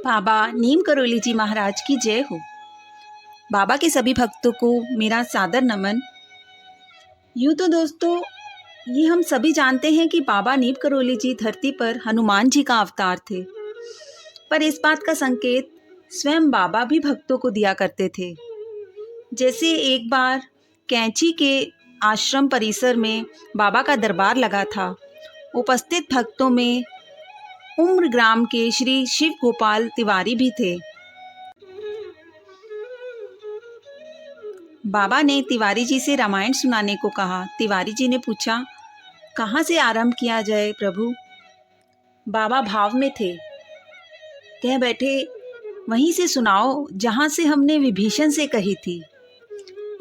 बाबा नीम करोली जी महाराज की जय हो। बाबा के सभी भक्तों को मेरा सादर नमन। यूँ तो दोस्तों ये हम सभी जानते हैं कि बाबा नीम करोली जी धरती पर हनुमान जी का अवतार थे, पर इस बात का संकेत स्वयं बाबा भी भक्तों को दिया करते थे। जैसे एक बार कैंची के आश्रम परिसर में बाबा का दरबार लगा था। उपस्थित भक्तों में उम्र ग्राम के श्री शिव गोपाल तिवारी भी थे। बाबा ने तिवारी जी से रामायण सुनाने को कहा। तिवारी जी ने पूछा, कहाँ से आरंभ किया जाए प्रभु? बाबा भाव में थे, कह बैठे, वहीं से सुनाओ जहाँ से हमने विभीषण से कही थी।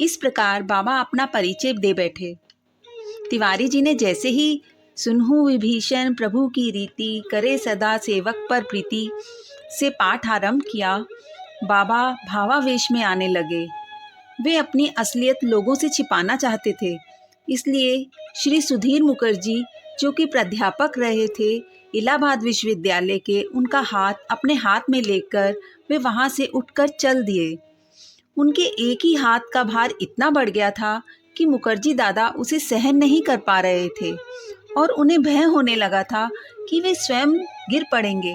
इस प्रकार बाबा अपना परिचय दे बैठे। तिवारी जी ने जैसे ही सुनहु विभीषण प्रभु की रीति, करे सदा सेवक पर प्रीति से पाठ आरंभ किया, बाबा भावावेश में आने लगे। वे अपनी असलियत लोगों से छिपाना चाहते थे, इसलिए श्री सुधीर मुखर्जी जो कि प्राध्यापक रहे थे इलाहाबाद विश्वविद्यालय के, उनका हाथ अपने हाथ में लेकर वे वहां से उठकर चल दिए। उनके एक ही हाथ का भार इतना बढ़ गया था कि मुखर्जी दादा उसे सहन नहीं कर पा रहे थे और उन्हें भय होने लगा था कि वे स्वयं गिर पड़ेंगे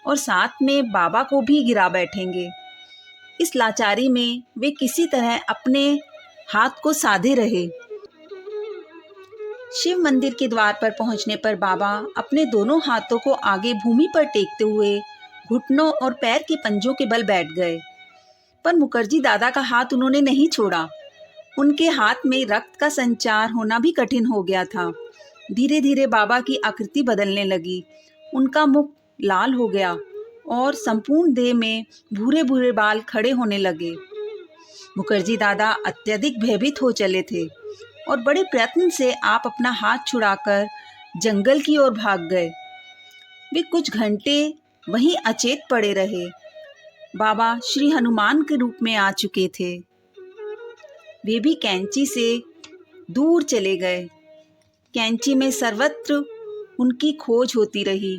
और साथ में बाबा को भी गिरा बैठेंगे। इस लाचारी में वे किसी तरह अपने हाथ को साधे रहे। शिव मंदिर के द्वार पर पहुंचने पर बाबा अपने दोनों हाथों को आगे भूमि पर टेकते हुए घुटनों और पैर के पंजों के बल बैठ गए, पर मुखर्जी दादा का हाथ उन्होंने नहीं छोड़ा। उनके हाथ में रक्त का संचार होना भी कठिन हो गया था। धीरे धीरे बाबा की आकृति बदलने लगी। उनका मुख लाल हो गया और संपूर्ण देह में भूरे भूरे बाल खड़े होने लगे। मुखर्जी दादा अत्यधिक भयभीत हो चले थे और बड़े प्रयत्न से आप अपना हाथ छुड़ाकर जंगल की ओर भाग गए। वे कुछ घंटे वहीं अचेत पड़े रहे। बाबा श्री हनुमान के रूप में आ चुके थे। वे भी कैंची से दूर चले गए। कैंची में सर्वत्र उनकी खोज होती रही,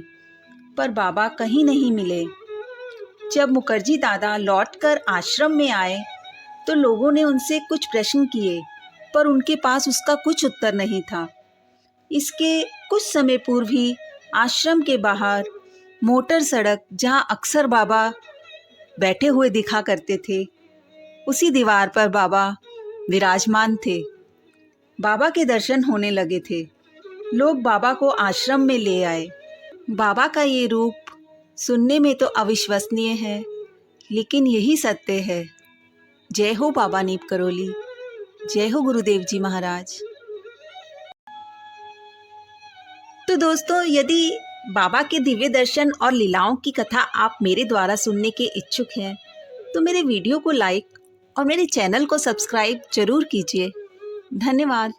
पर बाबा कहीं नहीं मिले। जब मुखर्जी दादा लौटकर आश्रम में आए तो लोगों ने उनसे कुछ प्रश्न किए, पर उनके पास उसका कुछ उत्तर नहीं था। इसके कुछ समय पूर्व ही आश्रम के बाहर मोटर सड़क, जहां अक्सर बाबा बैठे हुए दिखा करते थे, उसी दीवार पर बाबा विराजमान थे। बाबा के दर्शन होने लगे थे। लोग बाबा को आश्रम में ले आए। बाबा का ये रूप सुनने में तो अविश्वसनीय है, लेकिन यही सत्य है। जय हो बाबा नीम करोली, जय हो गुरुदेव जी महाराज। तो दोस्तों, यदि बाबा के दिव्य दर्शन और लीलाओं की कथा आप मेरे द्वारा सुनने के इच्छुक हैं, तो मेरे वीडियो को लाइक और मेरे चैनल को सब्सक्राइब जरूर कीजिए। धन्यवाद।